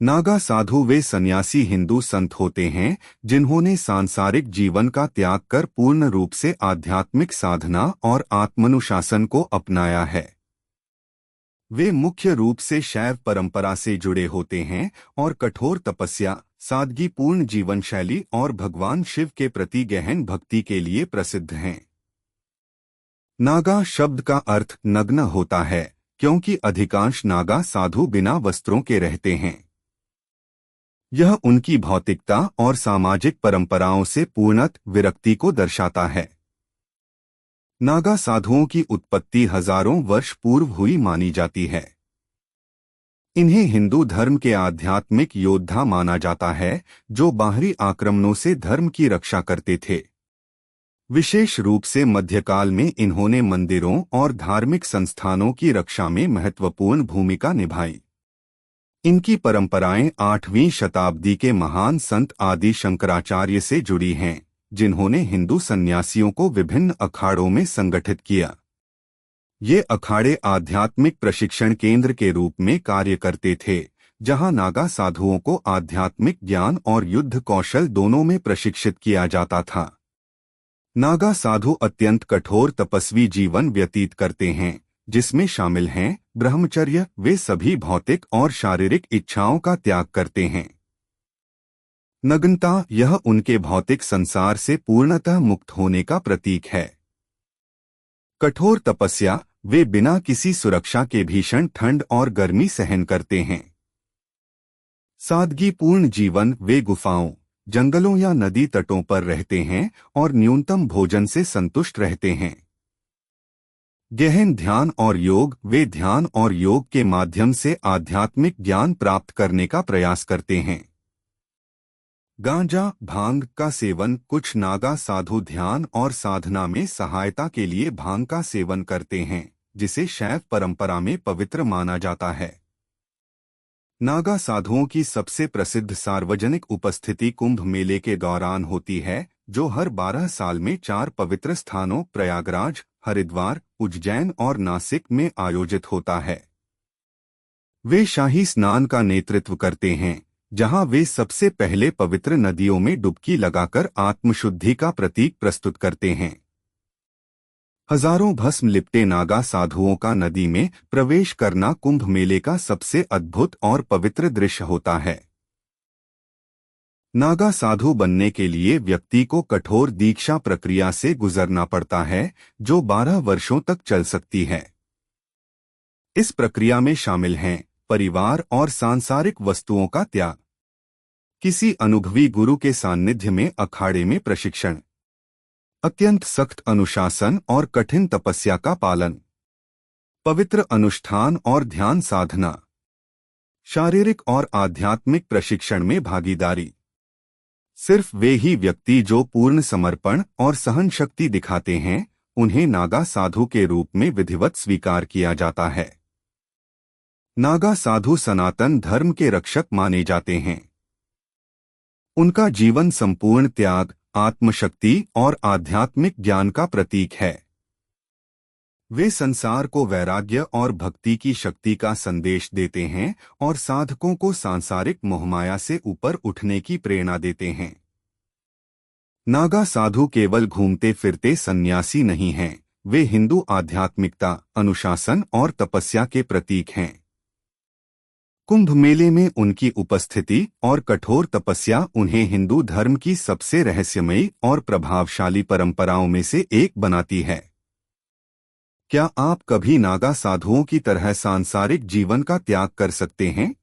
नागा साधु वे सन्यासी हिंदू संत होते हैं जिन्होंने सांसारिक जीवन का त्याग कर पूर्ण रूप से आध्यात्मिक साधना और आत्मानुशासन को अपनाया है। वे मुख्य रूप से शैव परंपरा से जुड़े होते हैं और कठोर तपस्या, सादगीपूर्ण जीवन शैली और भगवान शिव के प्रति गहन भक्ति के लिए प्रसिद्ध हैं। नागा शब्द का अर्थ नग्न होता है क्योंकि अधिकांश नागा साधु बिना वस्त्रों के रहते हैं। यह उनकी भौतिकता और सामाजिक परंपराओं से पूर्णतः विरक्ति को दर्शाता है। नागा साधुओं की उत्पत्ति हजारों वर्ष पूर्व हुई मानी जाती है। इन्हें हिंदू धर्म के आध्यात्मिक योद्धा माना जाता है जो बाहरी आक्रमणों से धर्म की रक्षा करते थे। विशेष रूप से मध्यकाल में इन्होंने मंदिरों और धार्मिक संस्थानों की रक्षा में महत्वपूर्ण भूमिका निभाई। इनकी परंपराएं 8वीं शताब्दी के महान संत आदि शंकराचार्य से जुड़ी हैं, जिन्होंने हिंदू सन्यासियों को विभिन्न अखाड़ों में संगठित किया। ये अखाड़े आध्यात्मिक प्रशिक्षण केंद्र के रूप में कार्य करते थे, जहां नागा साधुओं को आध्यात्मिक ज्ञान और युद्ध कौशल दोनों में प्रशिक्षित किया जाता था। नागा साधु अत्यंत कठोर तपस्वी जीवन व्यतीत करते हैं, जिसमें शामिल हैं ब्रह्मचर्य। वे सभी भौतिक और शारीरिक इच्छाओं का त्याग करते हैं। नग्नता, यह उनके भौतिक संसार से पूर्णतः मुक्त होने का प्रतीक है। कठोर तपस्या, वे बिना किसी सुरक्षा के भीषण ठंड और गर्मी सहन करते हैं। सादगीपूर्ण जीवन, वे गुफाओं, जंगलों या नदी तटों पर रहते हैं और न्यूनतम भोजन से संतुष्ट रहते हैं। गहन ध्यान और योग, वे ध्यान और योग के माध्यम से आध्यात्मिक ज्ञान प्राप्त करने का प्रयास करते हैं। गांजा, भांग का सेवन, कुछ नागा साधु ध्यान और साधना में सहायता के लिए भांग का सेवन करते हैं, जिसे शैव परंपरा में पवित्र माना जाता है। नागा साधुओं की सबसे प्रसिद्ध सार्वजनिक उपस्थिति कुंभ मेले के दौरान होती है, जो हर 12 साल में 4 पवित्र स्थानों प्रयागराज, हरिद्वार, उज्जैन और नासिक में आयोजित होता है। वे शाही स्नान का नेतृत्व करते हैं, जहां वे सबसे पहले पवित्र नदियों में डुबकी लगाकर आत्मशुद्धि का प्रतीक प्रस्तुत करते हैं। हजारों भस्म लिपटे नागा साधुओं का नदी में प्रवेश करना कुंभ मेले का सबसे अद्भुत और पवित्र दृश्य होता है। नागा साधु बनने के लिए व्यक्ति को कठोर दीक्षा प्रक्रिया से गुजरना पड़ता है, जो 12 वर्षों तक चल सकती है। इस प्रक्रिया में शामिल हैं परिवार और सांसारिक वस्तुओं का त्याग, किसी अनुभवी गुरु के सानिध्य में अखाड़े में प्रशिक्षण, अत्यंत सख्त अनुशासन और कठिन तपस्या का पालन, पवित्र अनुष्ठान और ध्यान साधना, शारीरिक और आध्यात्मिक प्रशिक्षण में भागीदारी। सिर्फ वे ही व्यक्ति जो पूर्ण समर्पण और सहन शक्ति दिखाते हैं, उन्हें नागा साधु के रूप में विधिवत स्वीकार किया जाता है। नागा साधु सनातन धर्म के रक्षक माने जाते हैं। उनका जीवन संपूर्ण त्याग, आत्मशक्ति और आध्यात्मिक ज्ञान का प्रतीक है। वे संसार को वैराग्य और भक्ति की शक्ति का संदेश देते हैं और साधकों को सांसारिक मोहमाया से ऊपर उठने की प्रेरणा देते हैं। नागा साधु केवल घूमते फिरते सन्यासी नहीं हैं, वे हिंदू आध्यात्मिकता, अनुशासन और तपस्या के प्रतीक हैं। कुंभ मेले में उनकी उपस्थिति और कठोर तपस्या उन्हें हिंदू धर्म की सबसे रहस्यमयी और प्रभावशाली परंपराओं में से एक बनाती है। क्या आप कभी नागा साधुओं की तरह सांसारिक जीवन का त्याग कर सकते हैं?